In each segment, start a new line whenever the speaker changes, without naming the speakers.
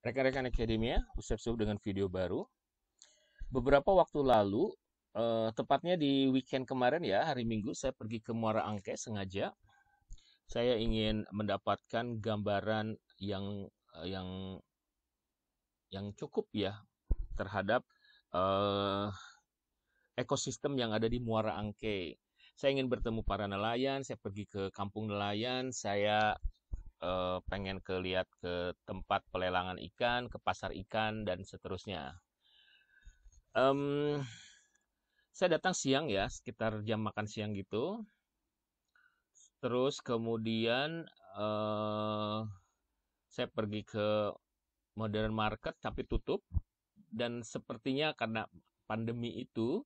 Rekan-rekan Akademia, Usep dengan video baru. Beberapa waktu lalu, tepatnya di weekend kemarin ya, hari Minggu, saya pergi ke Muara Angke sengaja. Saya ingin mendapatkan gambaran yang cukup ya terhadap eh, ekosistem yang ada di Muara Angke. Saya ingin bertemu para nelayan, saya pergi ke kampung nelayan, saya pengen lihat ke tempat pelelangan ikan, ke pasar ikan, dan seterusnya. Em, saya datang siang ya, sekitar jam makan siang gitu. Terus kemudian eh, saya pergi ke Modern Market tapi tutup. Dan sepertinya karena pandemi itu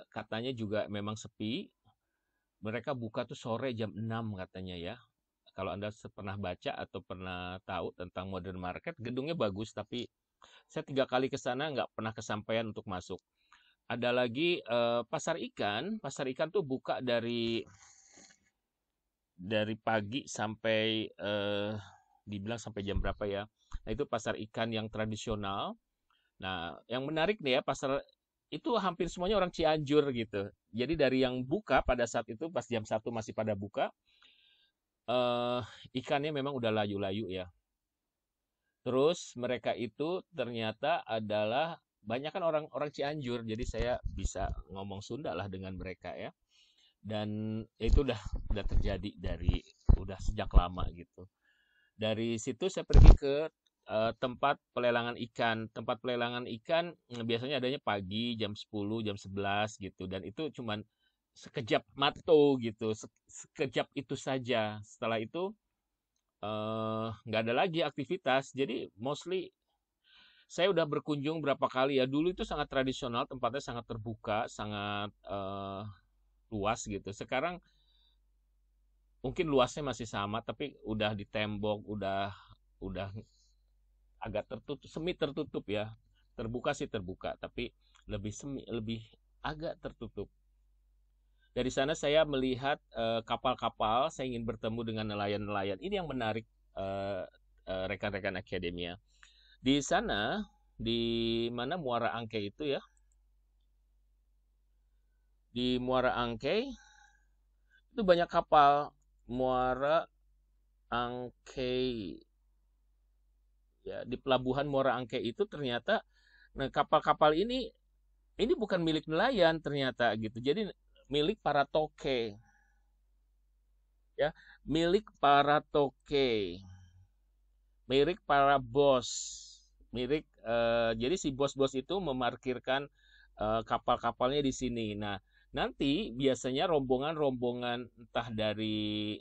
katanya juga memang sepi. Mereka buka tuh sore jam 6 katanya ya. Kalau Anda pernah baca atau pernah tahu tentang Modern Market, gedungnya bagus tapi saya 3 kali ke sana nggak pernah kesampaian untuk masuk. Ada lagi pasar ikan tuh buka dari pagi sampai dibilang sampai jam berapa ya. Nah, itu pasar ikan yang tradisional. Nah, yang menarik nih ya, pasar itu hampir semuanya orang Cianjur gitu. Jadi dari yang buka pada saat itu pas jam 1 masih pada buka, eh ikannya memang udah layu-layu ya. Terus mereka itu ternyata adalah banyak kan orang-orang Cianjur, jadi saya bisa ngomong Sunda lah dengan mereka ya. Dan itu udah terjadi udah sejak lama gitu. Dari situ saya pergi ke tempat pelelangan ikan. Tempat pelelangan ikan biasanya adanya pagi jam 10, jam 11 gitu. Dan itu cuman sekejap mato gitu, sekejap itu saja. Setelah itu nggak ada lagi aktivitas. Jadi mostly saya udah berkunjung berapa kali ya. Dulu itu sangat tradisional, tempatnya sangat terbuka, sangat luas gitu. Sekarang mungkin luasnya masih sama, tapi udah ditembok, udah agak tertutup, semi tertutup ya. Terbuka sih terbuka, tapi lebih agak tertutup. Dari sana saya melihat kapal-kapal, saya ingin bertemu dengan nelayan-nelayan. Ini yang menarik rekan-rekan akademia. Di sana, di mana Muara Angke itu ya, di Muara Angke itu banyak kapal. Muara Angke ya, di pelabuhan Muara Angke itu ternyata nah kapal-kapal ini bukan milik nelayan ternyata gitu. Jadi milik para toke ya, milik para toke, milik para bos, jadi si bos-bos itu memarkirkan kapal-kapalnya di sini. Nah, nanti biasanya rombongan-rombongan entah dari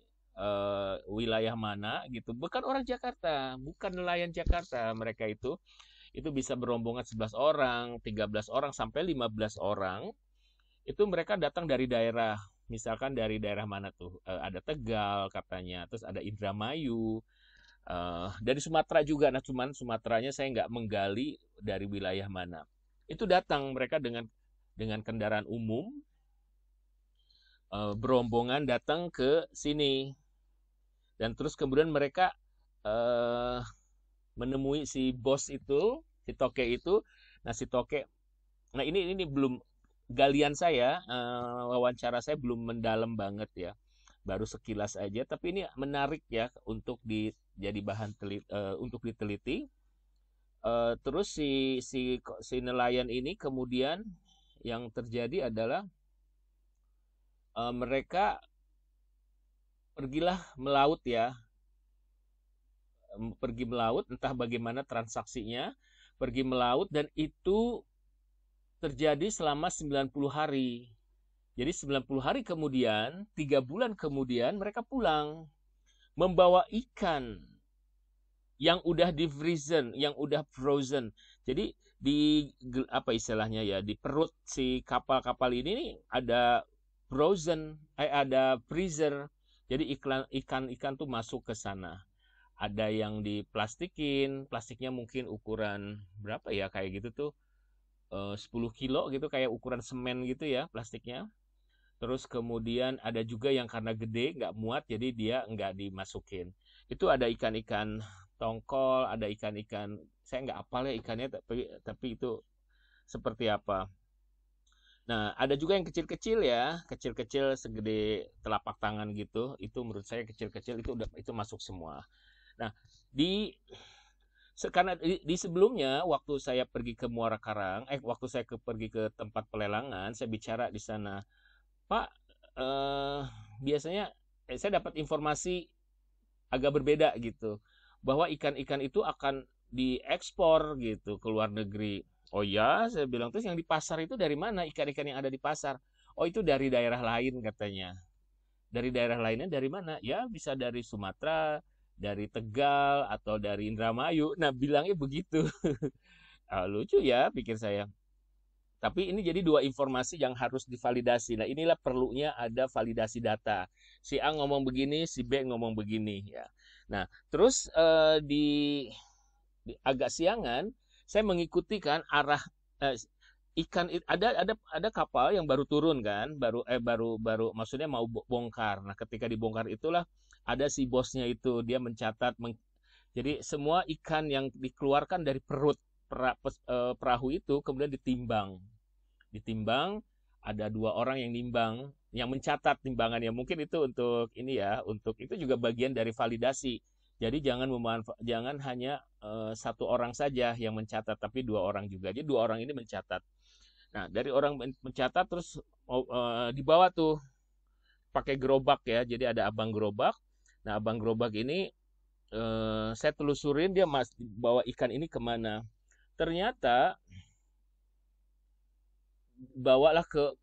wilayah mana gitu, bukan orang Jakarta, bukan nelayan Jakarta, mereka itu bisa berombongan 11 orang, 13 orang sampai 15 orang. Itu mereka datang dari daerah, misalkan dari daerah mana tuh? Ada Tegal katanya, terus ada Indramayu, dari Sumatera juga. Nah, cuman Sumateranya saya nggak menggali dari wilayah mana. Itu datang mereka dengan kendaraan umum, berombongan datang ke sini. Dan terus kemudian mereka eh, menemui si bos itu, si toke itu. Nah, si toke, nah ini belum galian saya, wawancara saya belum mendalam banget ya. Baru sekilas aja, tapi ini menarik ya untuk jadi bahan untuk diteliti. Terus si nelayan ini kemudian yang terjadi adalah mereka pergilah melaut ya, pergi melaut entah bagaimana transaksinya, pergi melaut dan itu terjadi selama 90 hari. Jadi 90 hari kemudian, 3 bulan kemudian mereka pulang membawa ikan yang udah di frozen, yang udah frozen. Jadi di apa istilahnya ya, di perut si kapal-kapal ini nih ada ada freezer. Jadi ikan-ikan tuh masuk ke sana. Ada yang diplastikin, plastiknya mungkin ukuran berapa ya kayak gitu tuh 10 kilo gitu kayak ukuran semen gitu ya plastiknya. Terus kemudian ada juga yang karena gede nggak muat jadi dia nggak dimasukin. Itu ada ikan-ikan tongkol, ada ikan-ikan, saya nggak hafal ya ikannya, tapi itu seperti apa. Nah, ada juga yang kecil-kecil ya, kecil-kecil segede telapak tangan gitu. Itu menurut saya kecil-kecil itu udah itu masuk semua. Nah, di karena di sebelumnya waktu saya pergi ke Muara Karang, waktu saya pergi ke tempat pelelangan, saya bicara di sana, Pak, eh, biasanya saya dapat informasi agak berbeda gitu, bahwa ikan-ikan itu akan diekspor gitu ke luar negeri. Oh ya, saya bilang, terus yang di pasar itu dari mana ikan-ikan yang ada di pasar? Oh itu dari daerah lain katanya. Dari daerah lainnya dari mana? Ya bisa dari Sumatera, dari Tegal, atau dari Indramayu. Nah bilangnya begitu. Lucu ya pikir saya. Tapi ini jadi dua informasi yang harus divalidasi. Nah, inilah perlunya ada validasi data. Si A ngomong begini, si B ngomong begini ya. Nah, terus di agak siangan saya mengikuti kan arah eh, ikan ada kapal yang baru turun kan, baru maksudnya mau bongkar. Nah, ketika dibongkar itulah ada si bosnya itu dia mencatat jadi semua ikan yang dikeluarkan dari perut perahu itu kemudian ditimbang, ada dua orang yang nimbang, yang mencatat timbangannya. Mungkin itu untuk ini ya, untuk itu juga bagian dari validasi. Jadi jangan hanya satu orang saja yang mencatat, tapi dua orang juga. Jadi dua orang ini mencatat. Nah, dari orang mencatat terus dibawa tuh pakai gerobak ya. Jadi ada abang gerobak. Nah, abang gerobak ini saya telusurin dia bawa ikan ini kemana. Ternyata bawalah ke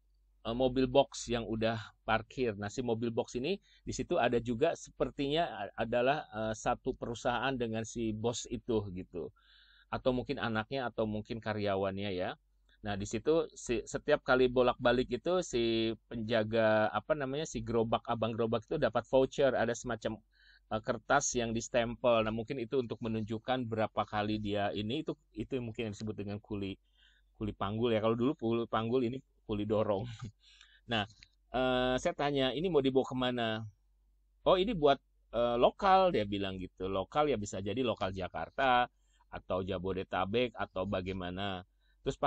mobil box yang udah parkir. Nah, si mobil box ini di situ ada juga sepertinya adalah satu perusahaan dengan si bos itu gitu. Atau mungkin anaknya atau mungkin karyawannya ya. Nah, di situ setiap kali bolak-balik itu si penjaga apa namanya si abang gerobak itu dapat voucher, ada semacam kertas yang distempel. Nah, mungkin itu untuk menunjukkan berapa kali dia ini itu mungkin yang disebut dengan kuli panggul ya. Kalau dulu kuli panggul ini kuli dorong. Nah, saya tanya, ini mau dibawa kemana? Oh, ini buat lokal, dia bilang gitu. Lokal ya bisa jadi lokal Jakarta atau Jabodetabek atau bagaimana. Terus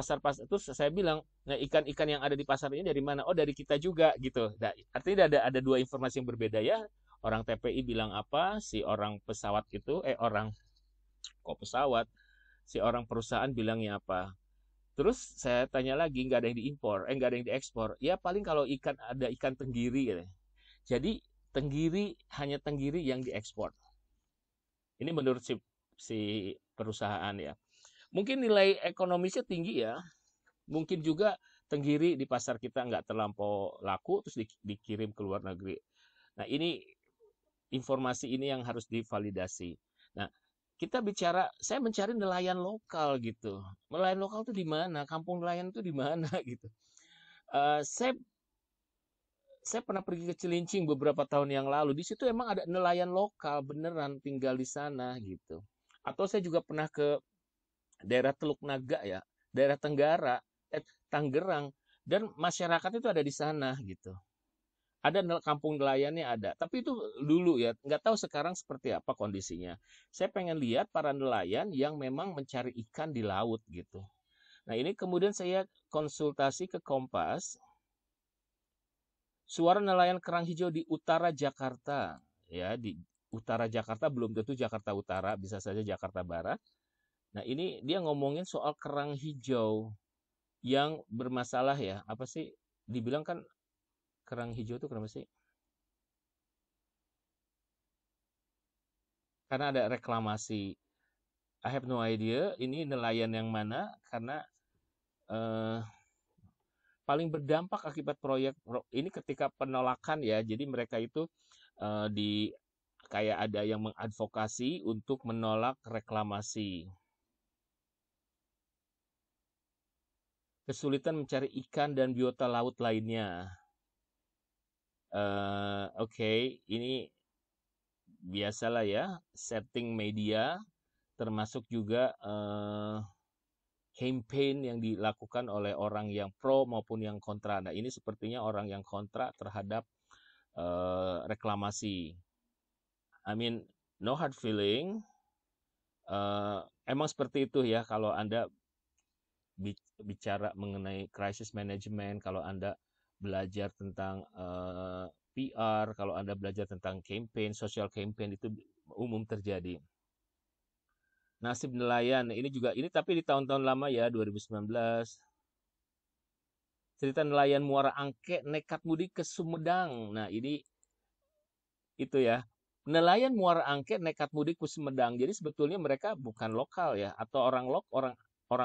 saya bilang, nah ikan-ikan yang ada di pasar ini dari mana? Oh, dari kita juga gitu. Nah, artinya ada dua informasi yang berbeda ya. Orang TPI bilang apa, si orang pesawat itu, orang kok pesawat, si orang perusahaan bilangnya apa. Terus saya tanya lagi, nggak ada yang diimpor, nggak ada yang diekspor. Ya paling kalau ikan ada ikan tenggiri ya. Jadi hanya tenggiri yang diekspor. Ini menurut si perusahaan ya. Mungkin nilai ekonomisnya tinggi ya. Mungkin juga tenggiri di pasar kita nggak terlampau laku terus dikirim ke luar negeri. Nah ini informasi ini yang harus divalidasi. Nah saya mencari nelayan lokal gitu. Nelayan lokal itu di mana? Kampung nelayan itu di mana gitu. Saya pernah pergi ke Cilincing beberapa tahun yang lalu. Di situ emang ada nelayan lokal beneran tinggal di sana gitu. Atau saya juga pernah ke daerah Teluk Naga ya, daerah Tangerang, dan masyarakat itu ada di sana gitu. Ada kampung nelayannya ada, tapi itu dulu ya, nggak tahu sekarang seperti apa kondisinya. Saya pengen lihat para nelayan yang memang mencari ikan di laut gitu. Nah ini kemudian saya konsultasi ke Kompas, suara nelayan kerang hijau di utara Jakarta. Ya, di utara Jakarta belum tentu Jakarta Utara, bisa saja Jakarta Barat. Nah, ini dia ngomongin soal kerang hijau yang bermasalah ya. Apa sih? Dibilang kan kerang hijau itu kenapa sih? Karena ada reklamasi. I have no idea ini nelayan yang mana karena eh, paling berdampak akibat proyek ini ketika penolakan ya. Jadi mereka itu di kayak ada yang mengadvokasi untuk menolak reklamasi. Kesulitan mencari ikan dan biota laut lainnya. Oke, ini biasalah ya, setting media, termasuk juga campaign yang dilakukan oleh orang yang pro maupun yang kontra. Nah, ini sepertinya orang yang kontra terhadap reklamasi. I mean, no hard feeling, Emang seperti itu ya kalau Anda bicara mengenai crisis management, kalau Anda belajar tentang PR, kalau Anda belajar tentang campaign, social campaign itu umum terjadi. Nasib nelayan, ini juga ini tapi di tahun-tahun lama ya, 2019. Cerita nelayan Muara Angke nekat mudik ke Sumedang. Nah, ini itu ya. Nelayan Muara Angke nekat mudik ke Sumedang. Jadi sebetulnya mereka bukan lokal ya, atau orang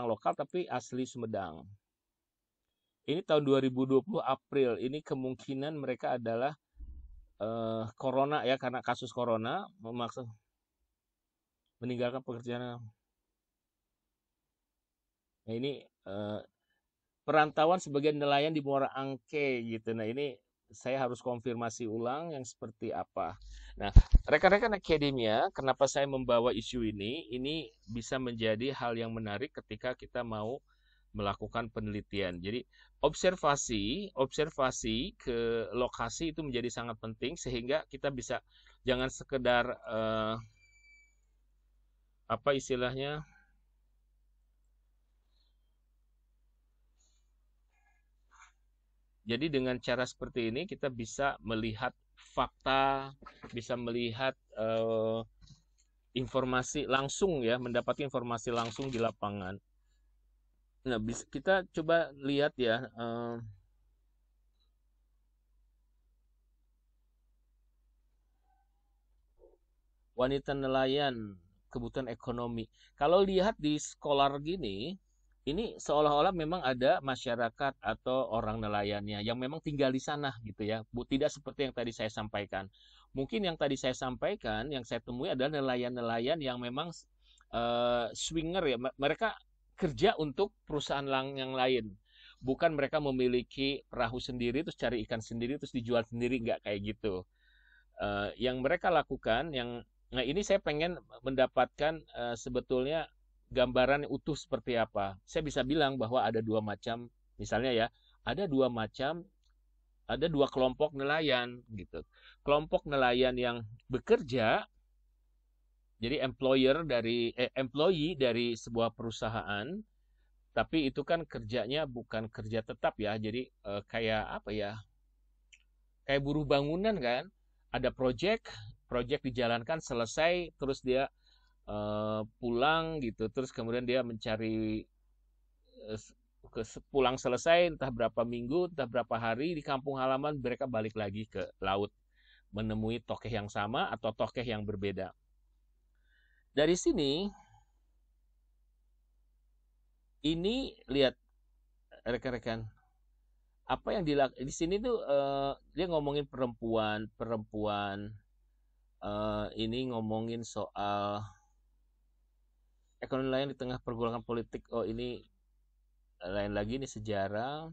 lokal tapi asli Sumedang. Ini tahun 2020 April. Ini kemungkinan mereka adalah corona ya, karena kasus corona memaksa meninggalkan pekerjaan. Nah, ini perantauan sebagai nelayan di Muara Angke gitu. Nah, ini saya harus konfirmasi ulang yang seperti apa. Nah, rekan-rekan akademia, kenapa saya membawa isu ini? Ini bisa menjadi hal yang menarik ketika kita mau melakukan penelitian. Jadi, observasi ke lokasi itu menjadi sangat penting sehingga kita bisa jangan sekedar apa istilahnya? Jadi dengan cara seperti ini kita bisa melihat fakta, bisa melihat informasi langsung ya, mendapatkan informasi langsung di lapangan. Nah, kita coba lihat ya, wanita nelayan, kebutuhan ekonomi. Kalau lihat di Scholar gini, ini seolah-olah memang ada masyarakat atau orang nelayannya yang memang tinggal di sana gitu ya. Tidak seperti yang tadi saya sampaikan. Mungkin yang tadi saya sampaikan, yang saya temui adalah nelayan-nelayan yang memang swinger ya. Mereka kerja untuk perusahaan yang lain. Bukan mereka memiliki perahu sendiri, terus cari ikan sendiri, terus dijual sendiri. Nggak kayak gitu. Yang mereka lakukan, nah ini saya pengen mendapatkan sebetulnya gambaran utuh seperti apa. Saya bisa bilang bahwa ada dua macam, misalnya ya, ada dua macam, ada dua kelompok nelayan gitu. Kelompok nelayan yang bekerja, jadi employee dari sebuah perusahaan, tapi itu kan kerjanya bukan kerja tetap ya. Jadi kayak apa ya? Kayak buruh bangunan kan. Ada project dijalankan selesai, terus dia pulang gitu, terus kemudian dia mencari pulang selesai entah berapa minggu, entah berapa hari di kampung halaman mereka balik lagi ke laut menemui tokeh yang sama atau tokeh yang berbeda. Dari sini ini lihat rekan-rekan apa yang dilakukan di sini tuh dia ngomongin perempuan ini ngomongin soal ekonomi lain di tengah pergolakan politik. Oh ini lain lagi nih sejarah.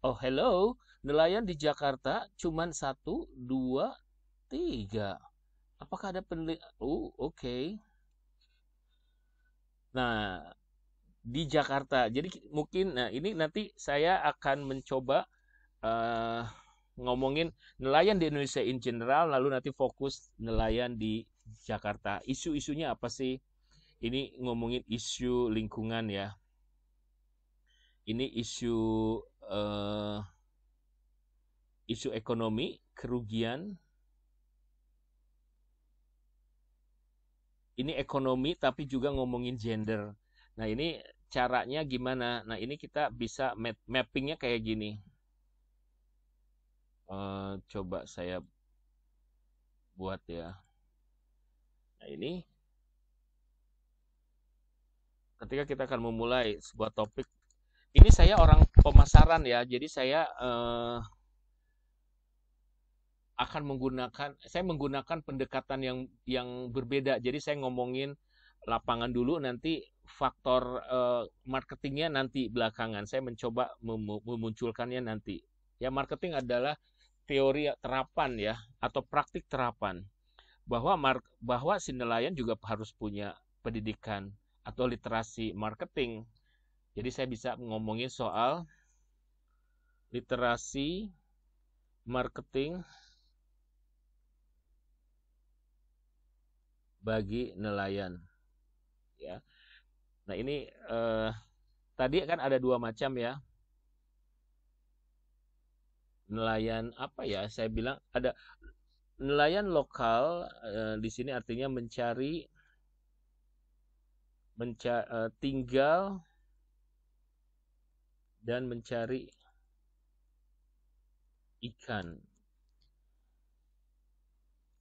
Hello, nelayan di Jakarta cuman 1, 2, 3. Apakah ada penelitian? Oh, oke. Nah, di Jakarta. Jadi mungkin, nah ini nanti saya akan mencoba uh, ngomongin nelayan di Indonesia in general, lalu nanti fokus nelayan di Jakarta. Isu-isunya apa sih? Ini ngomongin isu lingkungan ya. Ini uh, isu ekonomi, kerugian. Ini ekonomi tapi juga ngomongin gender. Nah, ini caranya gimana? Nah, ini kita bisa mappingnya kayak gini. Coba saya buat ya. Nah, ini ketika kita akan memulai sebuah topik. Ini saya orang pemasaran ya, jadi saya akan menggunakan pendekatan yang berbeda. Jadi saya ngomongin lapangan dulu, nanti faktor marketingnya nanti belakangan. Saya mencoba memunculkannya nanti. Ya marketing adalah teori terapan ya atau praktik terapan bahwa si nelayan juga harus punya pendidikan atau literasi marketing. Jadi saya bisa ngomongin soal literasi marketing bagi nelayan, ya. Nah, ini tadi kan ada dua macam ya. Nelayan apa ya? Saya bilang ada nelayan lokal, di sini artinya tinggal dan mencari ikan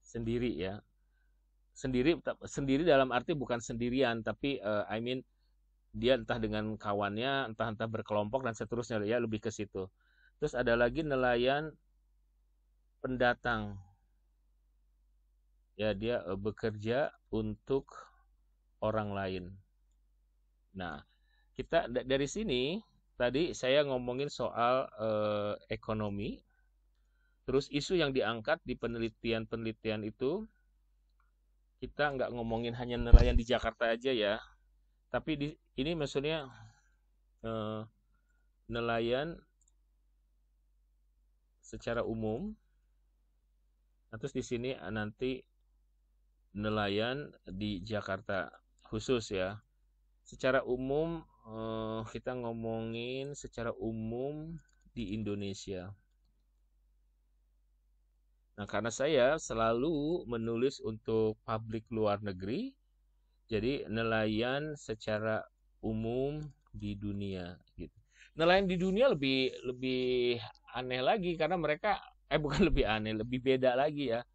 sendiri ya. Sendiri dalam arti bukan sendirian, tapi I mean dia entah dengan kawannya, entah berkelompok dan seterusnya ya, lebih ke situ. Terus ada lagi nelayan pendatang. Ya, dia bekerja untuk orang lain. Nah, kita dari sini tadi saya ngomongin soal ekonomi. Terus isu yang diangkat di penelitian-penelitian itu, kita nggak ngomongin hanya nelayan di Jakarta aja ya, tapi ini maksudnya nelayan secara umum. Nah, terus di sini nanti nelayan di Jakarta khusus ya. Secara umum kita ngomongin secara umum di Indonesia. Nah, karena saya selalu menulis untuk publik luar negeri, jadi nelayan secara umum di dunia gitu. Nelayan di dunia lebih aneh lagi karena mereka bukan lebih aneh, lebih beda lagi ya.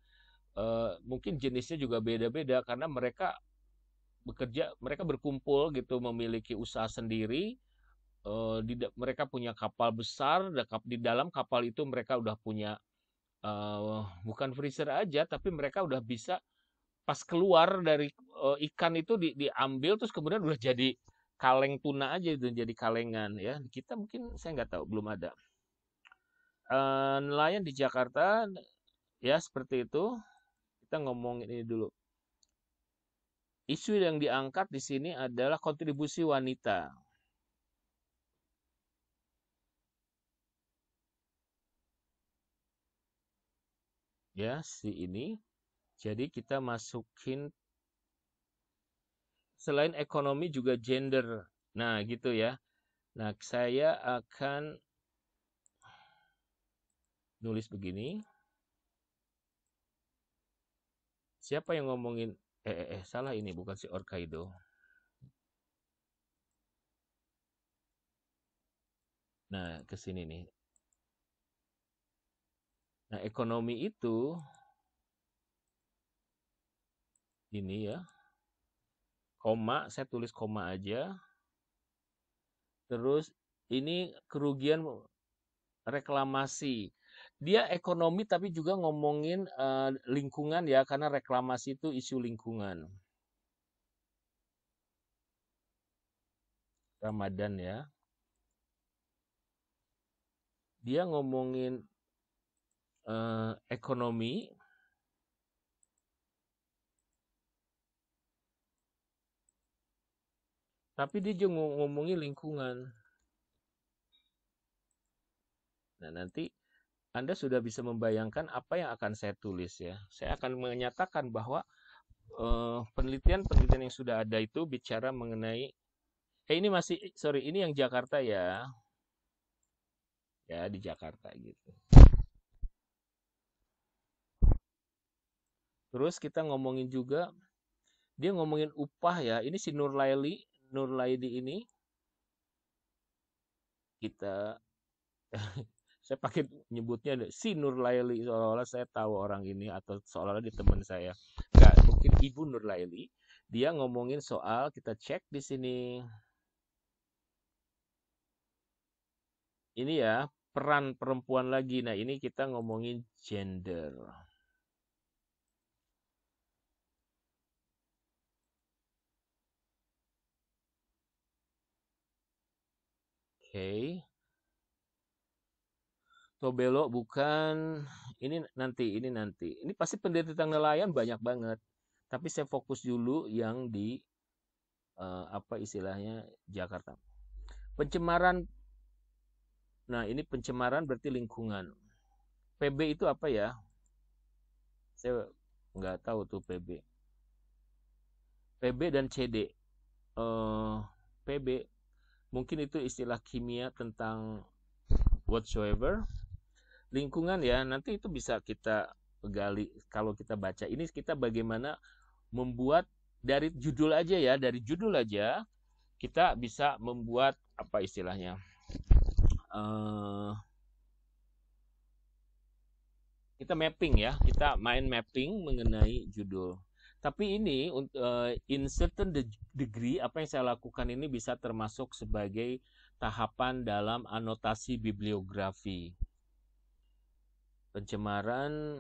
Mungkin jenisnya juga beda-beda karena mereka mereka berkumpul gitu, memiliki usaha sendiri. Mereka punya kapal besar, di dalam kapal itu mereka udah punya bukan freezer aja, tapi mereka udah bisa pas keluar dari ikan itu diambil terus kemudian udah jadi kaleng tuna aja itu, jadi kalengan ya. Kita mungkin saya nggak tahu, belum ada. Nelayan di Jakarta ya seperti itu. Kita ngomongin ini dulu. Isu yang diangkat di sini adalah kontribusi wanita. Ya, ini. Jadi kita masukin selain ekonomi juga gender. Nah, gitu ya. Nah, saya akan nulis begini. Siapa yang ngomongin salah, ini bukan si Orkaido. Nah, ke sini nih. Nah, ekonomi itu ini ya. Koma, saya tulis koma aja. Terus ini kerugian reklamasi. Dia ekonomi tapi juga ngomongin lingkungan ya, karena reklamasi itu isu lingkungan. Ramadan ya. Dia ngomongin ekonomi, tapi dia juga ngomongin lingkungan. Nah, nanti Anda sudah bisa membayangkan apa yang akan saya tulis ya. Saya akan menyatakan bahwa penelitian-penelitian yang sudah ada itu bicara mengenai ini ini yang Jakarta ya. Ya, di Jakarta gitu. Terus kita ngomongin juga, dia ngomongin upah ya. Ini si Nurlaidi ini kita saya pakai nyebutnya si Nurlaili, seolah-olah saya tahu orang ini atau seolah-olah di teman saya. Enggak, mungkin Ibu Nurlaili. Dia ngomongin soal, kita cek di sini. Ini ya, peran perempuan lagi. Nah, ini kita ngomongin gender. Oke. Tobelo bukan, ini nanti. Ini pasti penelitian tentang nelayan banyak banget. Tapi saya fokus dulu yang di apa istilahnya Jakarta. Pencemaran. Nah, ini pencemaran berarti lingkungan. PB itu apa ya? Saya nggak tahu tuh PB. PB dan CD. PB mungkin itu istilah kimia tentang whatsoever. Lingkungan ya, nanti itu bisa kita gali kalau kita baca. Ini kita bagaimana membuat dari judul aja ya, dari judul aja kita bisa membuat apa istilahnya? Kita mapping ya, kita main mapping mengenai judul. Tapi ini in certain degree apa yang saya lakukan ini bisa termasuk sebagai tahapan dalam anotasi bibliografi. Pencemaran,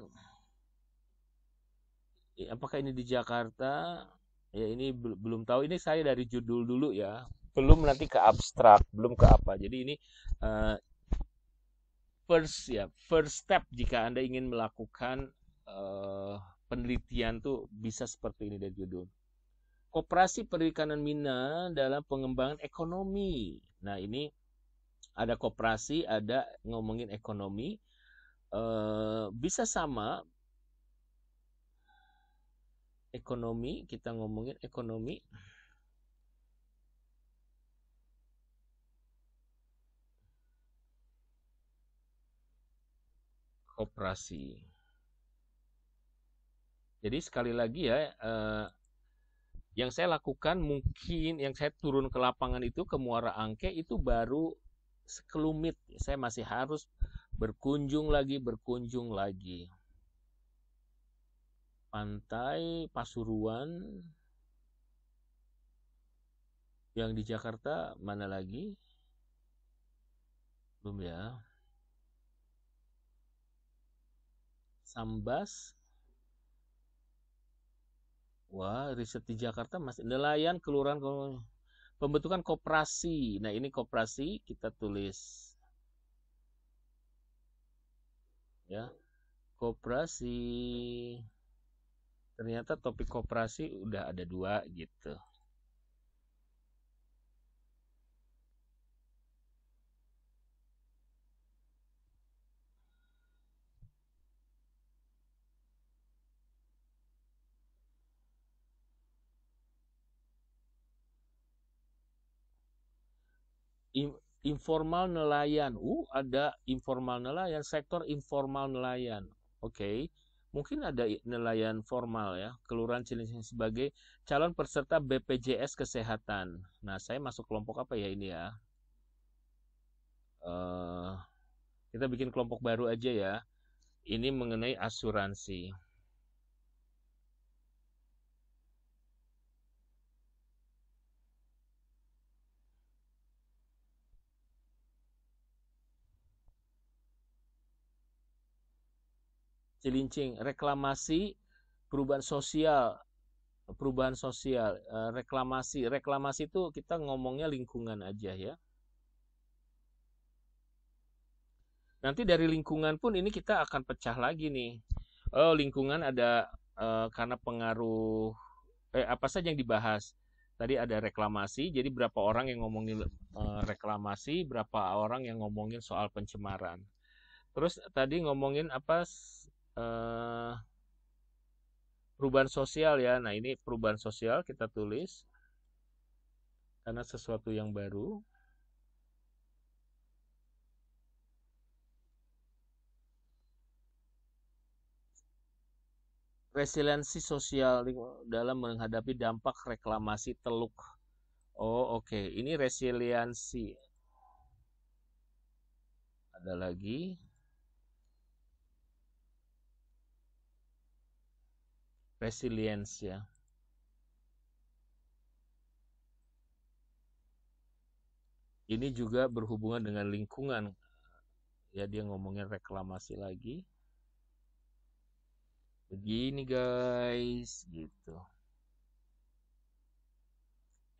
apakah ini di Jakarta? Ya ini belum tahu. Ini saya dari judul dulu ya. Belum nanti ke abstrak, belum ke apa. Jadi ini first step jika Anda ingin melakukan penelitian tuh bisa seperti ini dari judul. Koperasi Perikanan Mina dalam pengembangan ekonomi. Nah, ini ada koperasi, ada ngomongin ekonomi. Bisa sama ekonomi, kita ngomongin ekonomi. Koperasi. Jadi sekali lagi ya, yang saya lakukan mungkin yang saya turun ke lapangan itu ke Muara Angke itu baru sekelumit. Saya masih harus berkunjung lagi. Pantai Pasuruan. Yang di Jakarta mana lagi? Belum ya. Sambas. Wah, riset di Jakarta masih nelayan kelurahan pembentukan koperasi. Nah, ini koperasi kita tulis. Ya. Koperasi. Ternyata topik koperasi udah ada 2 gitu. Informal nelayan. Ada informal nelayan, sektor informal nelayan. Oke. Mungkin ada nelayan formal ya, Kelurahan Cilincing sebagai calon peserta BPJS Kesehatan. Nah, saya masuk kelompok apa ya ini ya? Kita bikin kelompok baru aja ya. Ini mengenai asuransi. Cilincing, reklamasi, perubahan sosial, reklamasi itu kita ngomongnya lingkungan aja ya. Nanti dari lingkungan pun ini kita akan pecah lagi nih. Oh, lingkungan ada karena pengaruh apa saja yang dibahas. Tadi ada reklamasi, jadi berapa orang yang ngomongin reklamasi, berapa orang yang ngomongin soal pencemaran. Terus tadi ngomongin apa perubahan sosial ya. Nah, ini perubahan sosial kita tulis karena sesuatu yang baru. Resiliensi sosial dalam menghadapi dampak reklamasi Teluk. Oh, oke. Ini resiliensi. Ada lagi. Resilience ya. Ini juga berhubungan dengan lingkungan. Ya, dia ngomongin reklamasi lagi. Begini guys, gitu.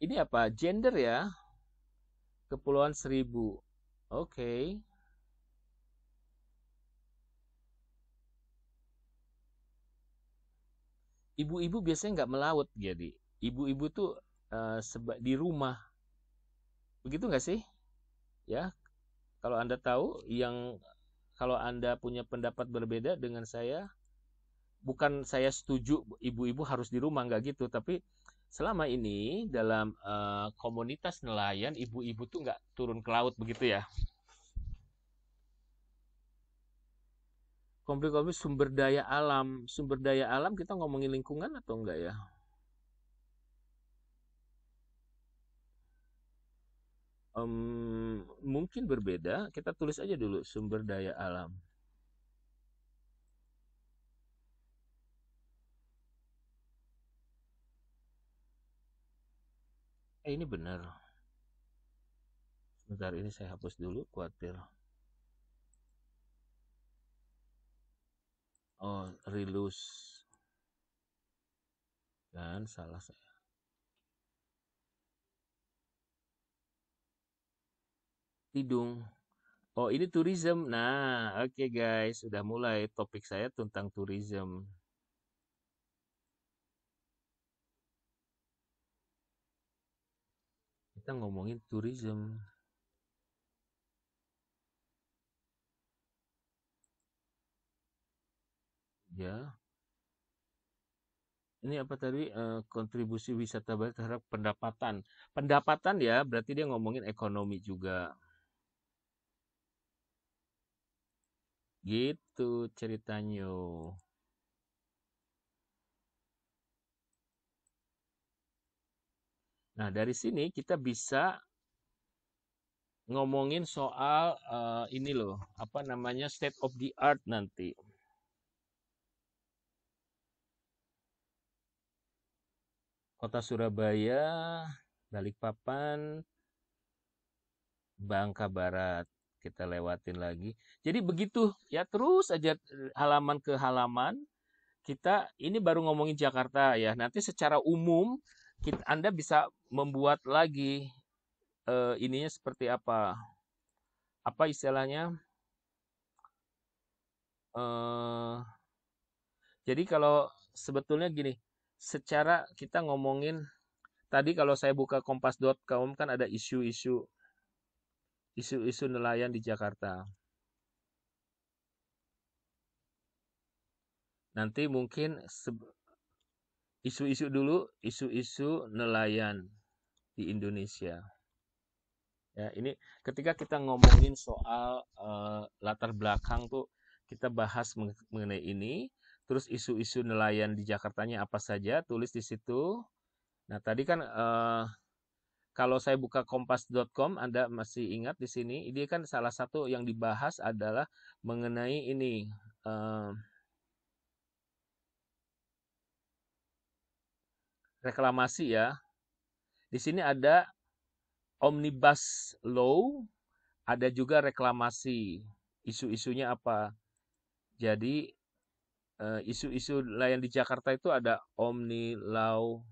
Ini apa? Gender ya. Kepulauan Seribu. Oke. Ibu-ibu biasanya nggak melaut jadi. Ibu-ibu tuh di rumah. Begitu nggak sih? Ya, kalau Anda tahu, kalau Anda punya pendapat berbeda dengan saya, bukan saya setuju ibu-ibu harus di rumah, nggak gitu. Tapi selama ini dalam komunitas nelayan, ibu-ibu tuh nggak turun ke laut begitu ya. Konflik-konflik sumber daya alam kita ngomongin lingkungan atau enggak ya? Mungkin berbeda. Kita tulis aja dulu sumber daya alam. Ini benar. Sebentar, ini saya hapus dulu, khawatir. Oh, rilus. Dan salah saya. Tidung. Oh, ini tourism. Nah, oke guys, sudah mulai topik saya tentang tourism. Kita ngomongin tourism. Ya. Ini apa tadi? Kontribusi wisata Bali terhadap pendapatan. Pendapatan ya, berarti dia ngomongin ekonomi juga. Gitu ceritanya. Nah, dari sini kita bisa ngomongin soal ini loh, apa namanya, state of the art nanti. Kota Surabaya, Balikpapan, Bangka Barat. Kita lewatin lagi. Jadi begitu ya, terus aja halaman ke halaman. Kita ini baru ngomongin Jakarta ya. Nanti secara umum Anda bisa membuat lagi ininya seperti apa? Apa istilahnya? Eh, jadi kalau sebetulnya gini, secara kita ngomongin tadi kalau saya buka kompas.com kan ada isu-isu nelayan di Jakarta. Nanti mungkin isu-isu dulu, isu-isu nelayan di Indonesia. Ya, ini ketika kita ngomongin soal latar belakang tuh kita bahas mengenai ini, terus isu-isu nelayan di Jakartanya apa saja, tulis di situ. Nah, tadi kan kalau saya buka kompas.com, Anda masih ingat di sini, ini kan salah satu yang dibahas adalah mengenai ini reklamasi ya. Di sini ada Omnibus Law, ada juga reklamasi. Isu-isunya apa? Jadi isu-isu layan di Jakarta itu ada Omni Law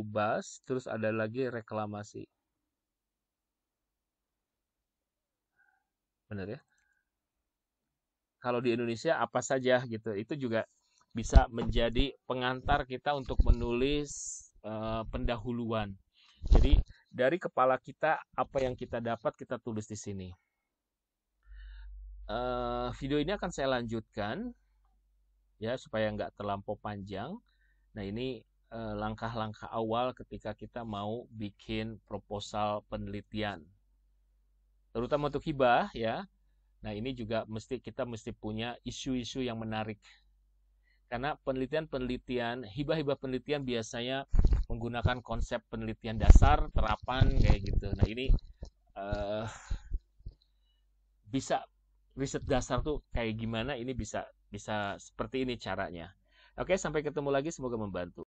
Bus, terus ada lagi reklamasi. Benar ya? Kalau di Indonesia apa saja gitu. Itu juga bisa menjadi pengantar kita untuk menulis pendahuluan. Jadi dari kepala kita apa yang kita dapat kita tulis di sini. Video ini akan saya lanjutkan ya supaya nggak terlampau panjang. Nah ini langkah-langkah awal ketika kita mau bikin proposal penelitian, terutama untuk hibah ya. Nah ini juga kita mesti punya isu-isu yang menarik. Karena hibah-hibah penelitian biasanya menggunakan konsep penelitian dasar, terapan kayak gitu. Nah ini bisa riset dasar tuh kayak gimana, ini bisa seperti ini caranya. Oke, sampai ketemu lagi, semoga membantu.